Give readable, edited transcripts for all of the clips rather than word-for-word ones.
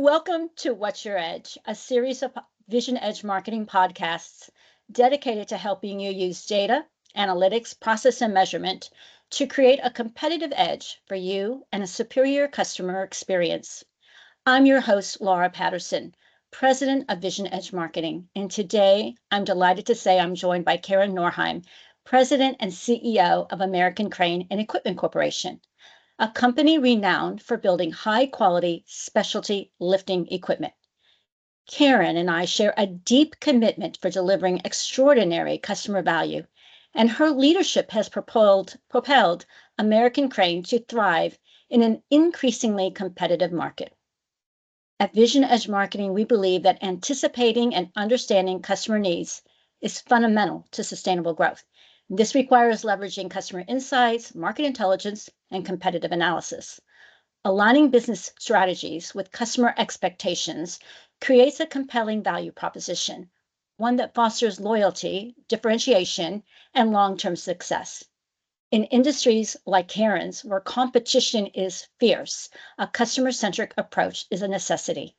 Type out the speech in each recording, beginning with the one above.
Welcome to What's Your Edge, a series of Vision Edge marketing podcasts dedicated to helping you use data, analytics, process, and measurement to create a competitive edge for you and a superior customer experience. I'm your host, Laura Patterson, President of Vision Edge Marketing, and today I'm delighted to say I'm joined by Karen Norheim, President and CEO of American Crane and Equipment Corporation, a company renowned for building high-quality specialty lifting equipment. Karen and I share a deep commitment for delivering extraordinary customer value, and her leadership has propelled American Crane to thrive in an increasingly competitive market. At Vision Edge Marketing, we believe that anticipating and understanding customer needs is fundamental to sustainable growth. This requires leveraging customer insights, market intelligence, and competitive analysis. Aligning business strategies with customer expectations creates a compelling value proposition, one that fosters loyalty, differentiation, and long-term success. In industries like Karen's, where competition is fierce, a customer-centric approach is a necessity.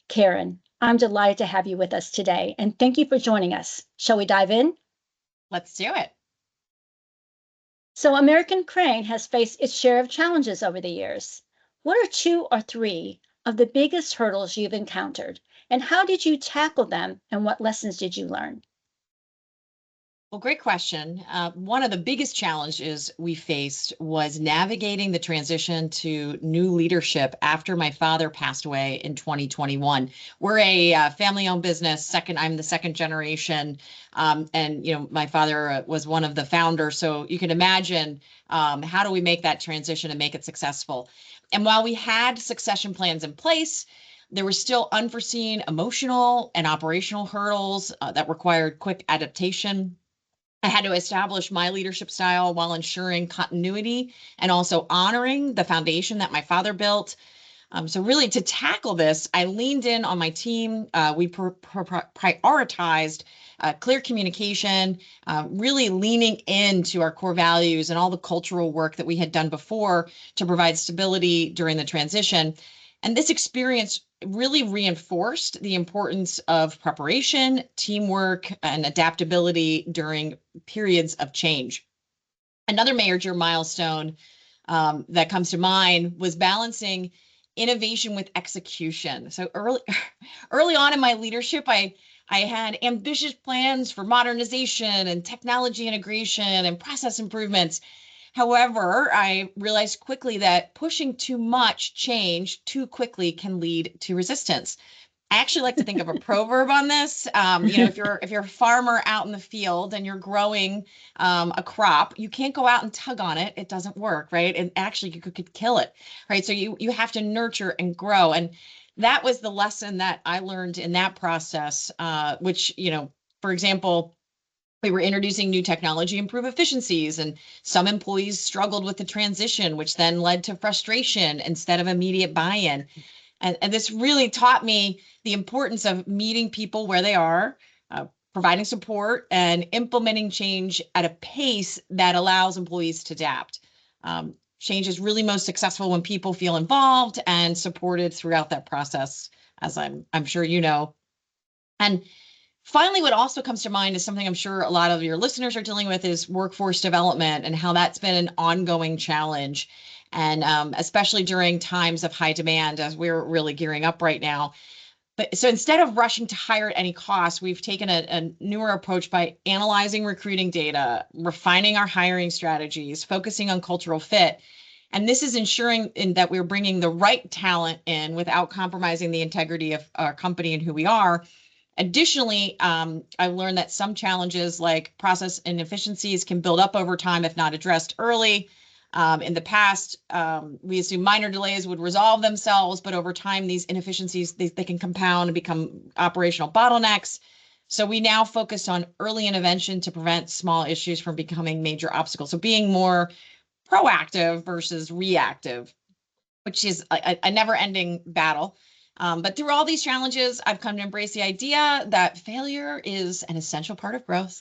Karen, I'm delighted to have you with us today, and thank you for joining us. Shall we dive in? Let's do it. So American Crane has faced its share of challenges over the years. What are 2 or 3 of the biggest hurdles you've encountered, and how did you tackle them, and what lessons did you learn? Well, great question. One of the biggest challenges we faced was navigating the transition to new leadership after my father passed away in 2021. We're a family-owned business. I'm the second generation, and my father was one of the founders. So you can imagine how do we make that transition and make it successful. And while we had succession plans in place, there were still unforeseen emotional and operational hurdles that required quick adaptation. I had to establish my leadership style while ensuring continuity and also honoring the foundation that my father built. So really to tackle this, I leaned in on my team. We prioritized clear communication, really leaning into our core values and all the cultural work that we had done before to provide stability during the transition. And this experience really reinforced the importance of preparation, teamwork, and adaptability during periods of change. Another major milestone that comes to mind was balancing innovation with execution. So early on in my leadership, I had ambitious plans for modernization and technology integration and process improvements. However, I realized quickly that pushing too much change too quickly can lead to resistance. I actually like to think of a proverb on this. If you're a farmer out in the field and you're growing a crop, you can't go out and tug on it. It doesn't work, right? And actually, you could kill it, right? So you have to nurture and grow. And that was the lesson that I learned in that process, which, for example, we were introducing new technology to improve efficiencies, and some employees struggled with the transition, which then led to frustration instead of immediate buy-in. And this really taught me the importance of meeting people where they are, providing support, and implementing change at a pace that allows employees to adapt. Change is really most successful when people feel involved and supported throughout that process, as I'm sure you know. And finally, what also comes to mind is something I'm sure a lot of your listeners are dealing with is workforce development and how that's been an ongoing challenge. And especially during times of high demand, as we're really gearing up right now. But so instead of rushing to hire at any cost, we've taken a newer approach by analyzing recruiting data, refining our hiring strategies, focusing on cultural fit. And this is ensuring that we're bringing the right talent in without compromising the integrity of our company and who we are. Additionally, I've learned that some challenges like process inefficiencies can build up over time if not addressed early. In the past, we assumed minor delays would resolve themselves, but over time, these inefficiencies, they can compound and become operational bottlenecks. So we now focus on early intervention to prevent small issues from becoming major obstacles. So being more proactive versus reactive, which is a never-ending battle. But through all these challenges, I've come to embrace the idea that failure is an essential part of growth.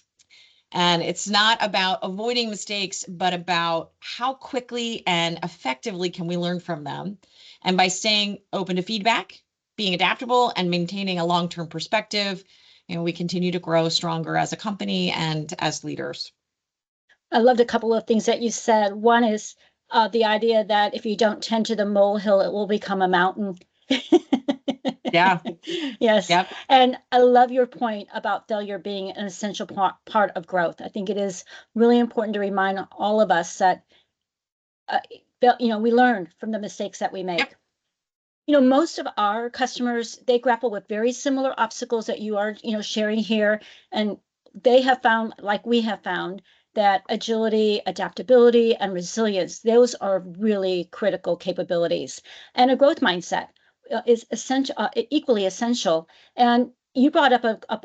And it's not about avoiding mistakes, but about how quickly and effectively can we learn from them. And by staying open to feedback, being adaptable and maintaining a long-term perspective, we continue to grow stronger as a company and as leaders. I loved a couple of things that you said. One is the idea that if you don't tend to the molehill, it will become a mountain. Yeah. Yes. Yep. And I love your point about failure being an essential part of growth. I think it is really important to remind all of us that, we learn from the mistakes that we make. Yep. Most of our customers, they grapple with very similar obstacles that you are, sharing here. And they have found, like we have found, that agility, adaptability, and resilience, those are really critical capabilities. And a growth mindset is essential, equally essential. And you brought up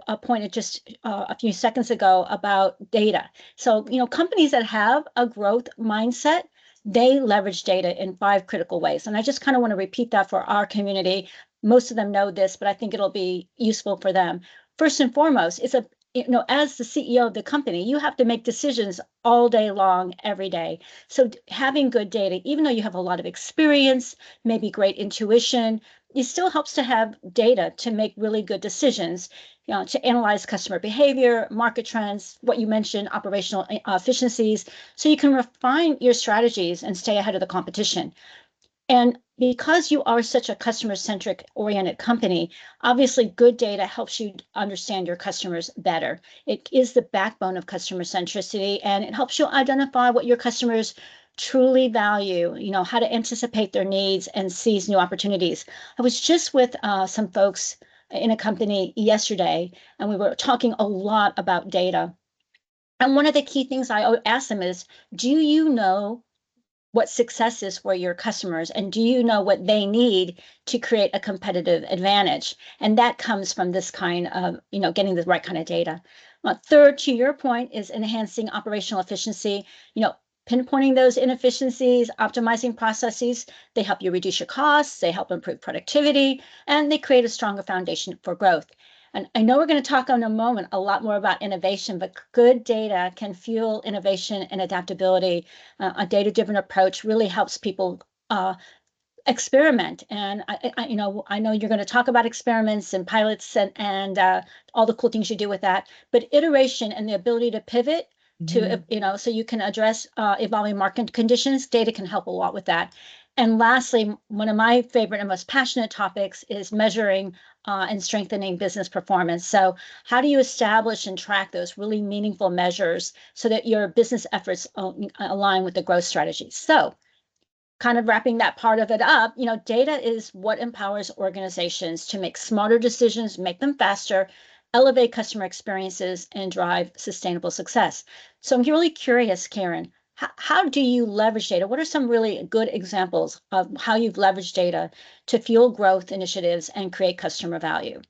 a point just a few seconds ago about data. So, companies that have a growth mindset, they leverage data in 5 critical ways. And I just kind of want to repeat that for our community. Most of them know this, but I think it'll be useful for them. First and foremost, as the CEO of the company, you have to make decisions all day long, every day. So having good data, even though you have a lot of experience, maybe great intuition, it still helps to have data to make really good decisions, to analyze customer behavior, market trends, what you mentioned, operational efficiencies, so you can refine your strategies and stay ahead of the competition. And because you are such a customer-centric oriented company, obviously good data helps you understand your customers better. It is the backbone of customer centricity, and it helps you identify what your customers truly value, how to anticipate their needs and seize new opportunities. I was just with some folks in a company yesterday, and we were talking a lot about data. And one of the key things I asked them is, do you know what success is for your customers, and do you know what they need to create a competitive advantage? And that comes from this kind of, getting the right kind of data. Third, to your point, is enhancing operational efficiency. Pinpointing those inefficiencies, optimizing processes, they help you reduce your costs, they help improve productivity, and they create a stronger foundation for growth. And I know we're going to talk in a moment a lot more about innovation, but good data can fuel innovation and adaptability. A data-driven approach really helps people experiment. And I know you're going to talk about experiments and pilots and all the cool things you do with that. But iteration and the ability to pivot to, so you can address evolving market conditions, data can help a lot with that. And lastly, one of my favorite and most passionate topics is measuring and strengthening business performance. So how do you establish and track those really meaningful measures so that your business efforts align with the growth strategy? So kind of wrapping that part of it up, data is what empowers organizations to make smarter decisions, make them faster, elevate customer experiences, and drive sustainable success. So I'm really curious, Karen, how do you leverage data? What are some really good examples of how you've leveraged data to fuel growth initiatives and create customer value?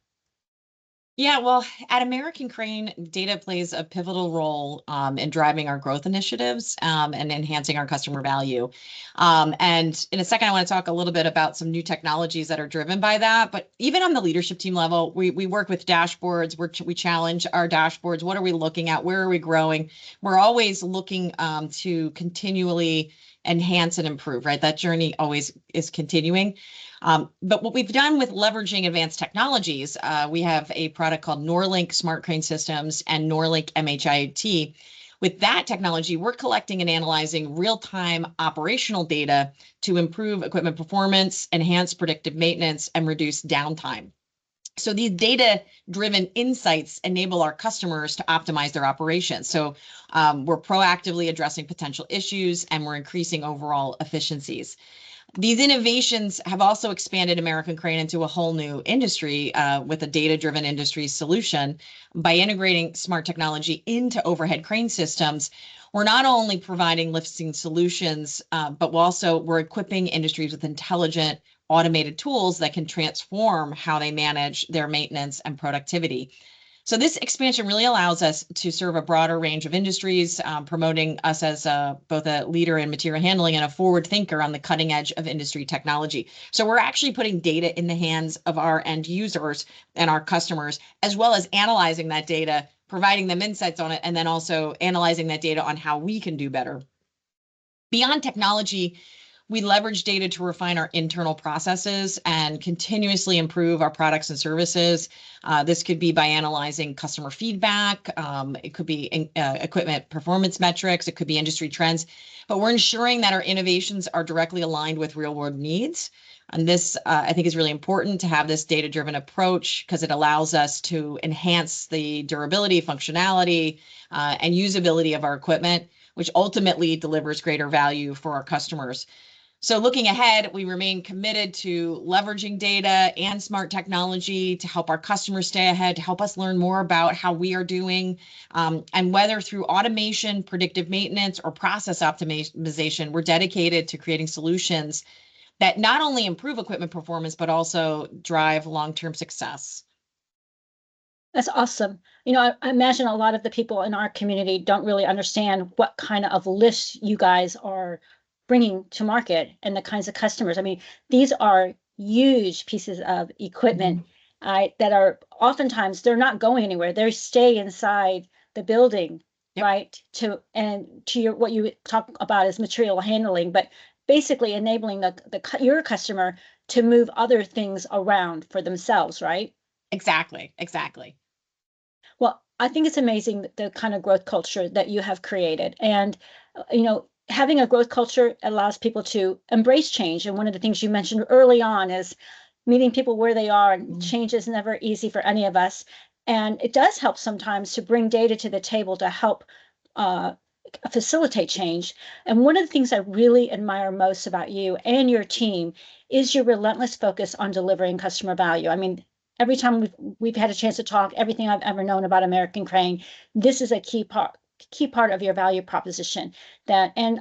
Yeah, well, at American Crane, data plays a pivotal role in driving our growth initiatives and enhancing our customer value. And in a second, I want to talk a little bit about some new technologies that are driven by that. But even on the leadership team level, we work with dashboards. We challenge our dashboards. What are we looking at? Where are we growing? We're always looking to continually enhance and improve, right? That journey always is continuing. But what we've done with leveraging advanced technologies, we have a product called Norlink Smart Crane Systems and Norlink MHIT. With that technology, we're collecting and analyzing real-time operational data to improve equipment performance, enhance predictive maintenance, and reduce downtime. So these data-driven insights enable our customers to optimize their operations. So we're proactively addressing potential issues, and we're increasing overall efficiencies. These innovations have also expanded American Crane into a whole new industry with a data-driven industry solution. By integrating smart technology into overhead crane systems, we're not only providing lifting solutions, but we're equipping industries with intelligent automated tools that can transform how they manage their maintenance and productivity. So this expansion really allows us to serve a broader range of industries, promoting us as both a leader in material handling and a forward thinker on the cutting edge of industry technology. So we're actually putting data in the hands of our end users and our customers, as well as analyzing that data, providing them insights on it, and then also analyzing that data on how we can do better. Beyond technology, We leverage data to refine our internal processes and continuously improve our products and services. This could be by analyzing customer feedback. It could be equipment performance metrics. It could be industry trends. But we're ensuring that our innovations are directly aligned with real world needs. And this, I think, is really important to have this data-driven approach because it allows us to enhance the durability, functionality, and usability of our equipment, which ultimately delivers greater value for our customers. So looking ahead, we remain committed to leveraging data and smart technology to help our customers stay ahead, to help us learn more about how we are doing. And whether through automation, predictive maintenance, or process optimization, we're dedicated to creating solutions that not only improve equipment performance, but also drive long-term success. That's awesome. I imagine a lot of the people in our community don't really understand what kind of lists you guys are bringing to market and the kinds of customers. I mean, these are huge pieces of equipment that are oftentimes they're not going anywhere. They stay inside the building, right? To what you talk about is material handling, but basically enabling your customer to move other things around for themselves, right? Exactly. Well, I think it's amazing the kind of growth culture that you have created. And, having a growth culture allows people to embrace change. And one of the things you mentioned early on is meeting people where they are. And change is never easy for any of us. And it does help sometimes to bring data to the table to help facilitate change. And one of the things I really admire most about you and your team is your relentless focus on delivering customer value. I mean, every time we've had a chance to talk, everything I've ever known about American Crane, this is a key part of your value proposition. And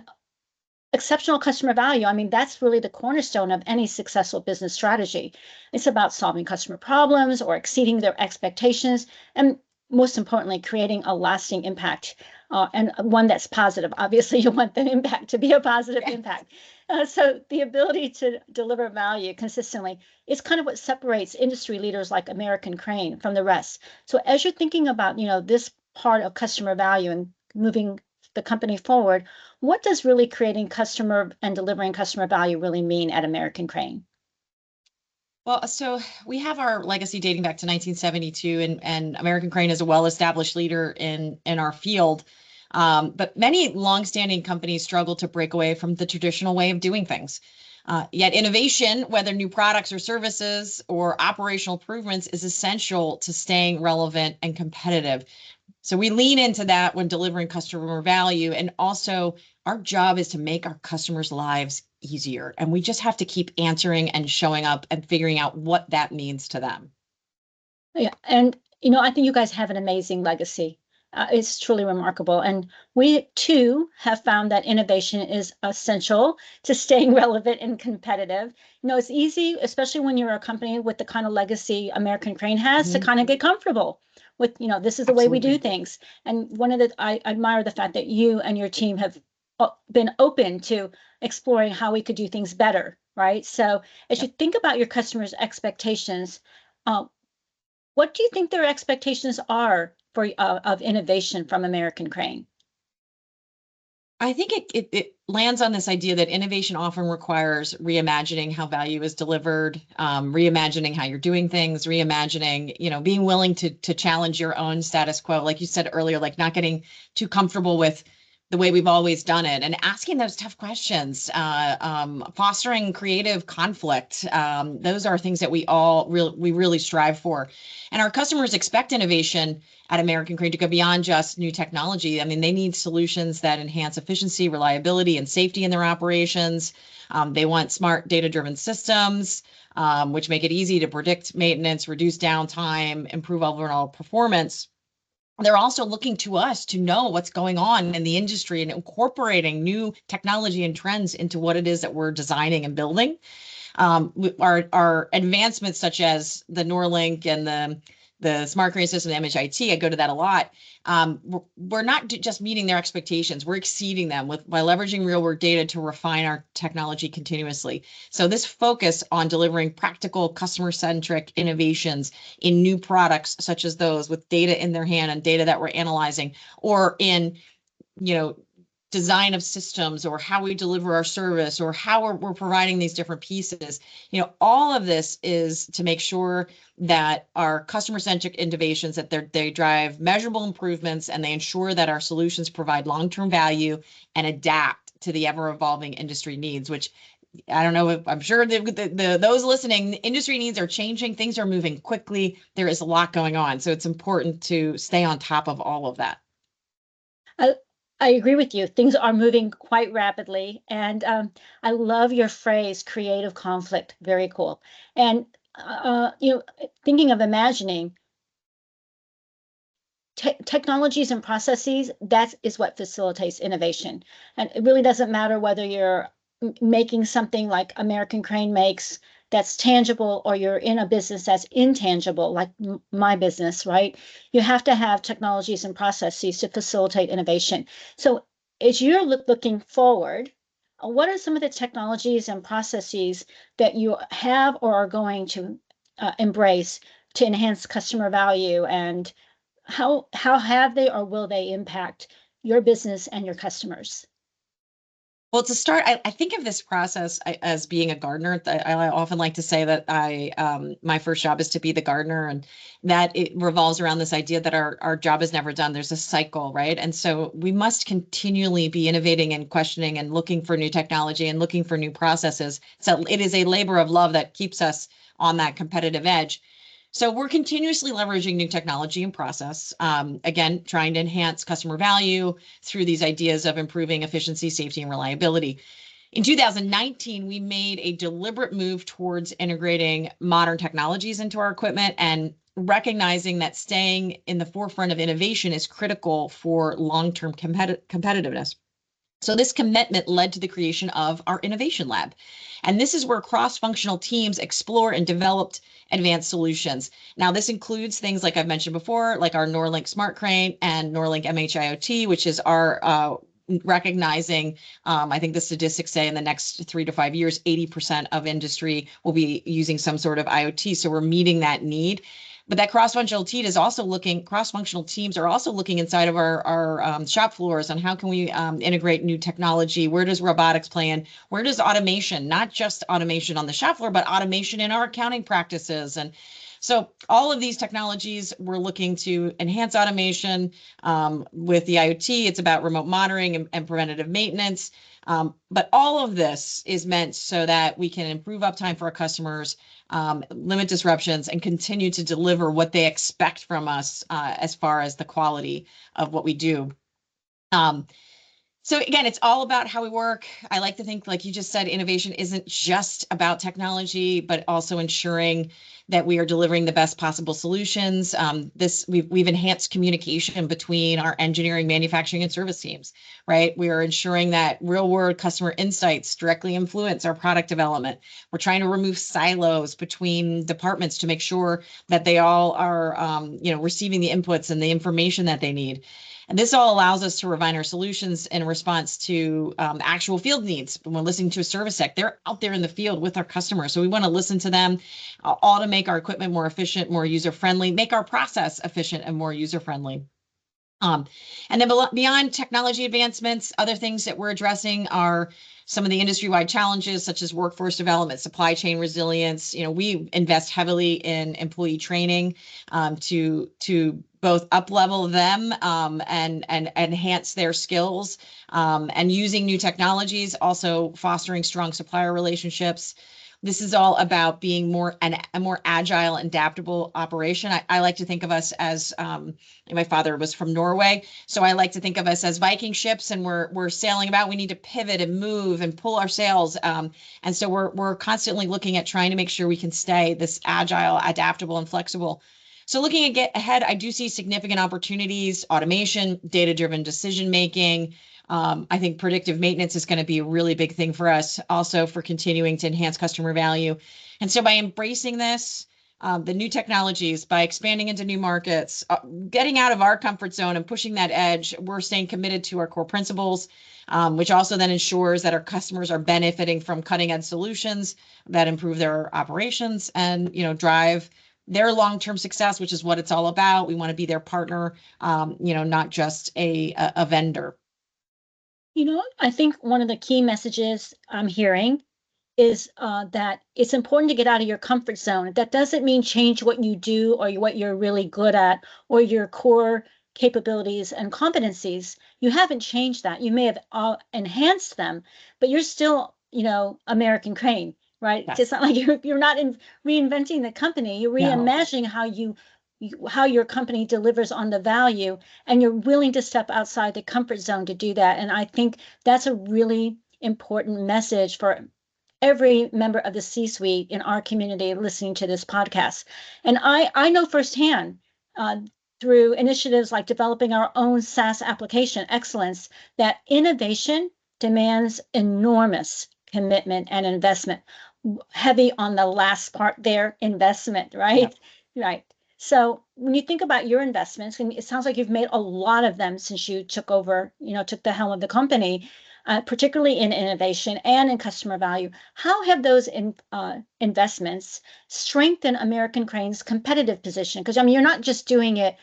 exceptional customer value, I mean, that's really the cornerstone of any successful business strategy. It's about solving customer problems or exceeding their expectations, and most importantly, creating a lasting impact, and one that's positive. Obviously, you want the impact to be a positive impact. So the ability to deliver value consistently is kind of what separates industry leaders like American Crane from the rest. So as you're thinking about, this part of customer value and moving the company forward, what does really creating customer and delivering customer value really mean at American Crane? Well, so we have our legacy dating back to 1972, and American Crane is a well-established leader in our field. But many longstanding companies struggle to break away from the traditional way of doing things. Yet innovation, whether new products or services or operational improvements, is essential to staying relevant and competitive. So we lean into that when delivering customer value. And also, our job is to make our customers' lives easier. And we just have to keep answering and showing up and figuring out what that means to them. Yeah, and I think you guys have an amazing legacy. It's truly remarkable. And we too have found that innovation is essential to staying relevant and competitive. It's easy, especially when you're a company with the kind of legacy American Crane has, to kind of get comfortable with, this is the way we do things. And I admire the fact that you and your team have been open to exploring how we could do things better, right? So as you think about your customers' expectations, what do you think their expectations are for of innovation from American Crane? I think it lands on this idea that innovation often requires reimagining how value is delivered, reimagining how you're doing things, reimagining, being willing to challenge your own status quo. Like you said earlier, like not getting too comfortable with the way we've always done it and asking those tough questions, fostering creative conflict. Those are things that we really strive for. And our customers expect innovation at American Crane to go beyond just new technology. I mean, they need solutions that enhance efficiency, reliability, and safety in their operations. They want smart data-driven systems, which make it easy to predict maintenance, reduce downtime, improve overall performance. They're also looking to us to know what's going on in the industry and incorporating new technology and trends into what it is that we're designing and building. Our advancements such as the Norlink and the smart crane system, the MHIT, I go to that a lot. We're not just meeting their expectations, we're exceeding them by leveraging real world data to refine our technology continuously. So this focus on delivering practical customer-centric innovations in new products such as those with data in their hand and data that we're analyzing, or in design of systems, or how we deliver our service, or how we're providing these different pieces. All of this is to make sure that our customer-centric innovations, that they drive measurable improvements, and they ensure that our solutions provide long-term value and adapt to the ever-evolving industry needs, which I don't know if I'm sure those listening, industry needs are changing. Things are moving quickly. There is a lot going on. So it's important to stay on top of all of that. I agree with you. Things are moving quite rapidly. And I love your phrase, creative conflict. Very cool. And, thinking of imagining, technologies and processes, that is what facilitates innovation. And it really doesn't matter whether you're making something like American Crane makes that's tangible, or you're in a business that's intangible, like my business, right? You have to have technologies and processes to facilitate innovation. So as you're looking forward, what are some of the technologies and processes that you have or are going to embrace to enhance customer value, and how have they or will they impact your business and your customers? Well, to start, I think of this process as being a gardener. I often like to say that my first job is to be the gardener, and that it revolves around this idea that our job is never done. There's a cycle, right? And so we must continually be innovating and questioning and looking for new technology and looking for new processes. So it is a labor of love that keeps us on that competitive edge. So we're continuously leveraging new technology and process, again, trying to enhance customer value through these ideas of improving efficiency, safety, and reliability. In 2019, we made a deliberate move towards integrating modern technologies into our equipment and recognizing that staying in the forefront of innovation is critical for long-term competitiveness. So this commitment led to the creation of our innovation lab. And this is where cross-functional teams explore and developed advanced solutions. Now, this includes things like I've mentioned before, like our Norlink Smart Crane and Norlink MHIoT, which is our recognizing, I think the statistics say in the next 3 to 5 years, 80% of industry will be using some sort of IoT. So we're meeting that need. But that cross-functional teams are also looking inside of our shop floors on how can we integrate new technology? Where does robotics play in? Where does automation, not just automation on the shop floor, but automation in our accounting practices? And so all of these technologies, we're looking to enhance automation with the IoT. It's about remote monitoring and preventative maintenance. But all of this is meant so that we can improve uptime for our customers, limit disruptions, and continue to deliver what they expect from us as far as the quality of what we do. So again, it's all about how we work. I like to think, like you just said, innovation isn't just about technology, but also ensuring that we are delivering the best possible solutions. We've enhanced communication between our engineering, manufacturing, and service teams, right? We are ensuring that real-world customer insights directly influence our product development. We're trying to remove silos between departments to make sure that they all are, receiving the inputs and the information that they need. And this all allows us to refine our solutions in response to actual field needs. When we're listening to a service tech, they're out there in the field with our customers. So we want to listen to them, all to make our equipment more efficient, more user-friendly, make our process efficient and more user-friendly. And then beyond technology advancements, other things that we're addressing are some of the industry-wide challenges, such as workforce development, supply chain resilience. We invest heavily in employee training to both up-level them and enhance their skills, and using new technologies, also fostering strong supplier relationships. This is all about being a more agile and adaptable operation. I like to think of us as, my father was from Norway, so I like to think of us as Viking ships, and we're sailing about. We need to pivot and move and pull our sails, and so we're constantly looking at trying to make sure we can stay this agile, adaptable, and flexible. So looking ahead, I do see significant opportunities: automation, data-driven decision making. I think predictive maintenance is going to be a really big thing for us, also for continuing to enhance customer value. And so by embracing this, the new technologies, by expanding into new markets, getting out of our comfort zone and pushing that edge, we're staying committed to our core principles, which also then ensures that our customers are benefiting from cutting-edge solutions that improve their operations and, drive their long-term success, which is what it's all about. We want to be their partner, not just a vendor. I think one of the key messages I'm hearing is that it's important to get out of your comfort zone. That doesn't mean change what you do or what you're really good at or your core capabilities and competencies. You haven't changed that. You may have enhanced them, but you're still, American Crane, right? It's Yes. not like you're not reinventing the company. You're No. reimagining how your company delivers on the value, and you're willing to step outside the comfort zone to do that. And I think that's a really important message for every member of the C-suite in our community listening to this podcast. And I know firsthand uh, through initiatives like developing our own SaaS application excellence that innovation demands enormous commitment and investment, heavy on the last part there, investment, Yeah. right? Right. So when you think about your investments, and it sounds like you've made a lot of them since you took over, took the helm of the company, particularly in innovation and in customer value. How have those investments strengthened American Crane's competitive position? Because I mean, you're not just doing it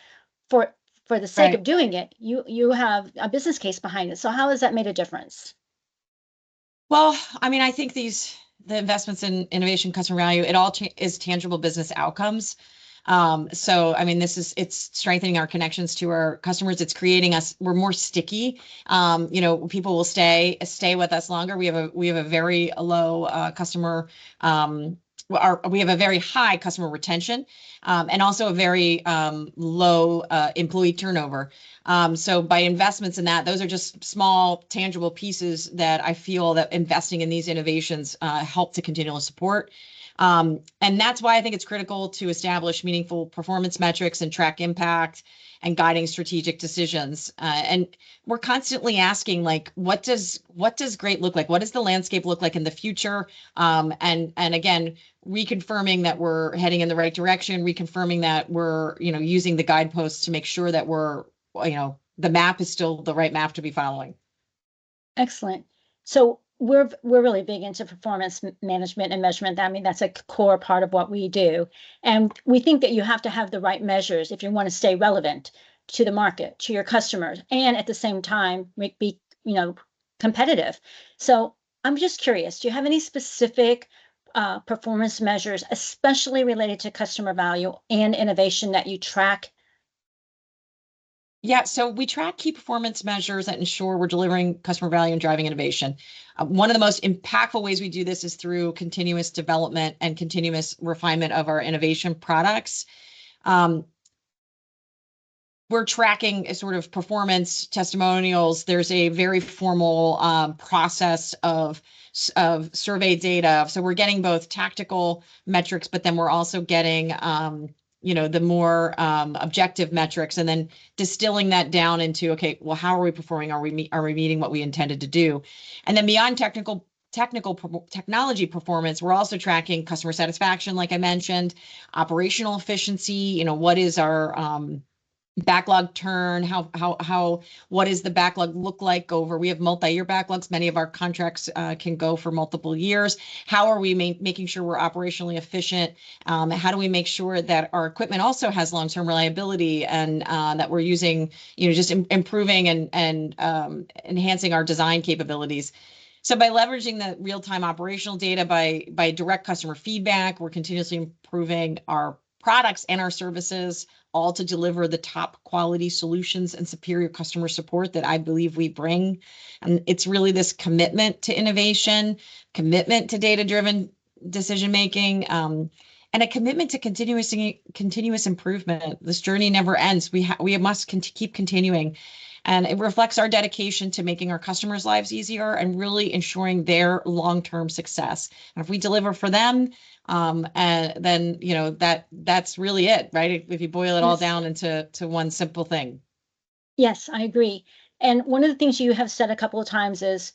for the sake Right. of doing it. You have a business case behind it. So how has that made a difference? Well, I mean, I think the investments in innovation, customer value, it all is tangible business outcomes. So, I mean, it's strengthening our connections to our customers. It's creating us, we're more sticky. People will stay with us longer. We have a very low customer, we have a very high customer retention, and also a very low employee turnover. So by investments in that, those are just small, tangible pieces that I feel that investing in these innovations help to continually support. And that's why I think it's critical to establish meaningful performance metrics and track impact and guiding strategic decisions. And we're constantly asking, like, what does great look like? What does the landscape look like in the future? And again, reconfirming that we're heading in the right direction, reconfirming that we're using the guideposts to make sure that the map is still the right map to be following. Excellent. So we're really big into performance management and measurement. I mean, that's a core part of what we do. And we think that you have to have the right measures if you want to stay relevant to the market, to your customers, and at the same time be, competitive. So I'm just curious, do you have any specific performance measures, especially related to customer value and innovation that you track? Yeah, so we track key performance measures that ensure we're delivering customer value and driving innovation. One of the most impactful ways we do this is through continuous development and continuous refinement of our innovation products. Um, we're tracking a sort of performance testimonials. There's a very formal process of survey data. So we're getting both tactical metrics, but then we're also getting the more objective metrics, and then distilling that down into, okay, well, how are we performing? Are we meeting what we intended to do? And then beyond technology performance, we're also tracking customer satisfaction, like I mentioned, operational efficiency. What is our backlog turn, what does the backlog look like over, we have multi-year backlogs, many of our contracts can go for multiple years. How are we making sure we're operationally efficient? How do we make sure that our equipment also has long-term reliability, and that we're using, just improving and enhancing our design capabilities? So by leveraging the real-time operational data, by direct customer feedback, we're continuously improving our products and our services, all to deliver the top quality solutions and superior customer support that I believe we bring. And it's really this commitment to innovation, commitment to data-driven decision making, and a commitment to continuous improvement. This journey never ends. We must keep continuing. And it reflects our dedication to making our customers' lives easier and really ensuring their long-term success. And if we deliver for them, and then that's really it, right? If you boil it all Yes. down into one simple thing. Yes, I agree. And one of the things you have said a couple of times is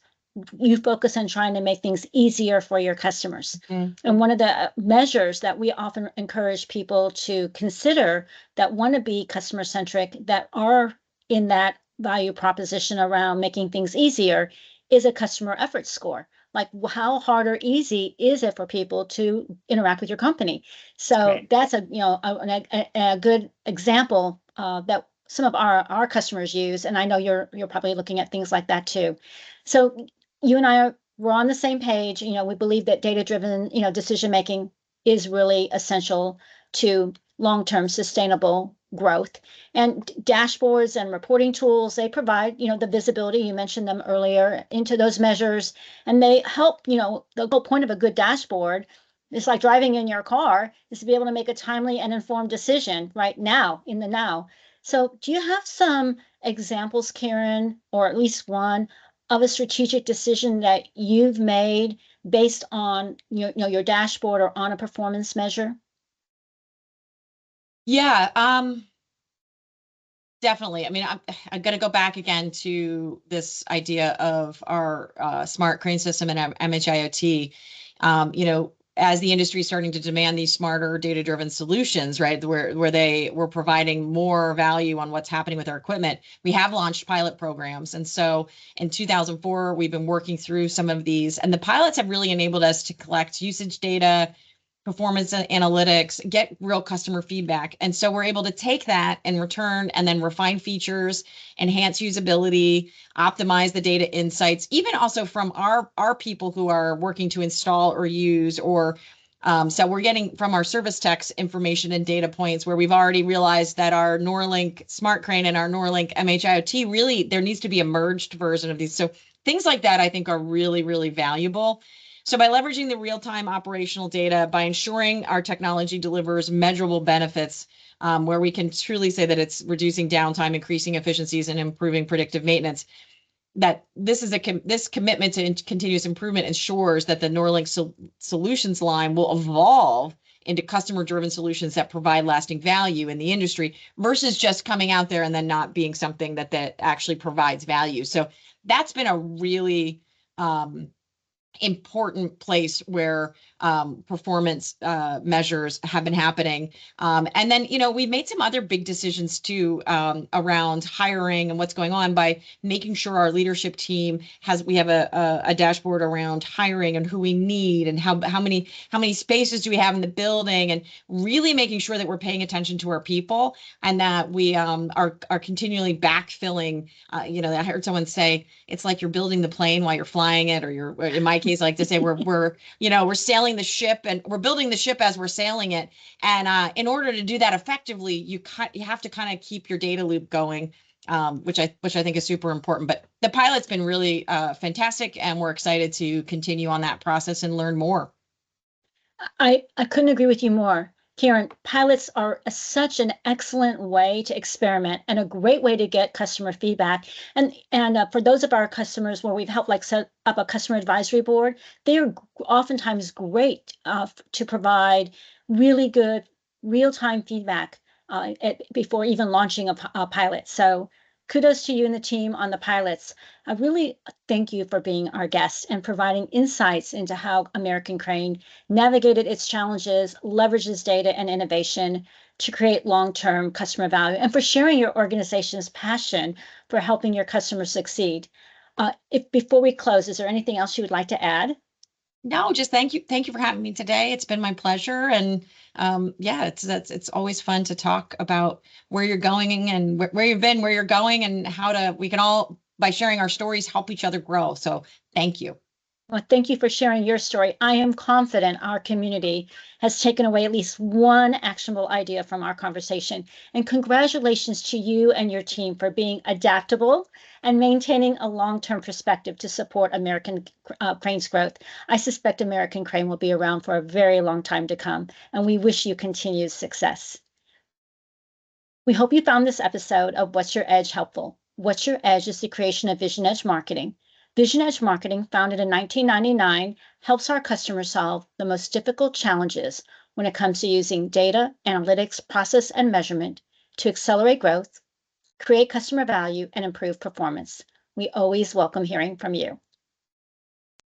you focus on trying to make things easier for your customers. Mm. And one of the measures that we often encourage people to consider that want to be customer centric, that are in that value proposition around making things easier, is a customer effort score. Like, how hard or easy is it for people to interact with your company? So Right. that's a good example that some of our customers use, and I know you're probably looking at things like that too. So you and we're on the same page. We believe that data-driven, decision making is really essential to long-term sustainable growth. And dashboards and reporting tools, they provide, the visibility, you mentioned them earlier, into those measures, and they help, the whole point of a good dashboard, it's like driving in your car, is to be able to make a timely and informed decision right now, in the now. So do you have some examples, Karen, or at least one, of a strategic decision that you've made based on your dashboard or on a performance measure? Yeah, definitely. I mean, I'm going to go back again to this idea of our smart crane system and MHIoT. As the industry is starting to demand these smarter data-driven solutions, right, where we're providing more value on what's happening with our equipment, we have launched pilot programs. And so in 2004, we've been working through some of these, and the pilots have really enabled us to collect usage data, performance analytics, get real customer feedback. And so we're able to take that and return and then refine features, enhance usability, optimize the data insights, even also from our people who are working to install or use, or so we're getting from our service techs information and data points where we've already realized that our Norlink Smart Crane and our Norlink MHIoT, really, there needs to be a merged version of these. So things like that, I think, are really, really valuable. So by leveraging the real-time operational data, by ensuring our technology delivers measurable benefits, where we can truly say that it's reducing downtime, increasing efficiencies, and improving predictive maintenance, that this commitment to continuous improvement ensures that the Norlink solutions line will evolve into customer-driven solutions that provide lasting value in the industry versus just coming out there and then not being something that actually provides value. So that's been a really important place where performance measures have been happening. And then, we've made some other big decisions too around hiring and what's going on by making sure our leadership team we have a dashboard around hiring and who we need and how many spaces do we have in the building, and really making sure that we're paying attention to our people and that we are continually backfilling. I heard someone say it's like you're building the plane while you're flying it, or in my case, I like to say we're sailing the ship and we're building the ship as we're sailing it. And in order to do that effectively, you have to kind of keep your data loop going, which I think is super important. But the pilot's been really fantastic, and we're excited to continue on that process and learn more. I couldn't agree with you more. Karen, pilots are such an excellent way to experiment and a great way to get customer feedback. And for those of our customers where we've helped set up a customer advisory board, they are oftentimes great to provide really good real-time feedback before even launching a pilot. So kudos to you and the team on the pilots. I really thank you for being our guest and providing insights into how American Crane navigated its challenges, leverages data and innovation to create long-term customer value, and for sharing your organization's passion for helping your customers succeed. Before we close, is there anything else you would like to add? No, just thank you. Thank you for having me today. It's been my pleasure. And yeah, it's always fun to talk about where you're going and where you've been, where you're going, and we can all, by sharing our stories, help each other grow. So thank you. Well, thank you for sharing your story. I am confident our community has taken away at least one actionable idea from our conversation. And congratulations to you and your team for being adaptable and maintaining a long-term perspective to support American Crane's growth. I suspect American Crane will be around for a very long time to come, and we wish you continued success. We hope you found this episode of What's Your Edge helpful. What's Your Edge is the creation of Vision Edge Marketing. Vision Edge Marketing, founded in 1999, helps our customers solve the most difficult challenges when it comes to using data, analytics, process, and measurement to accelerate growth, create customer value, and improve performance. We always welcome hearing from you.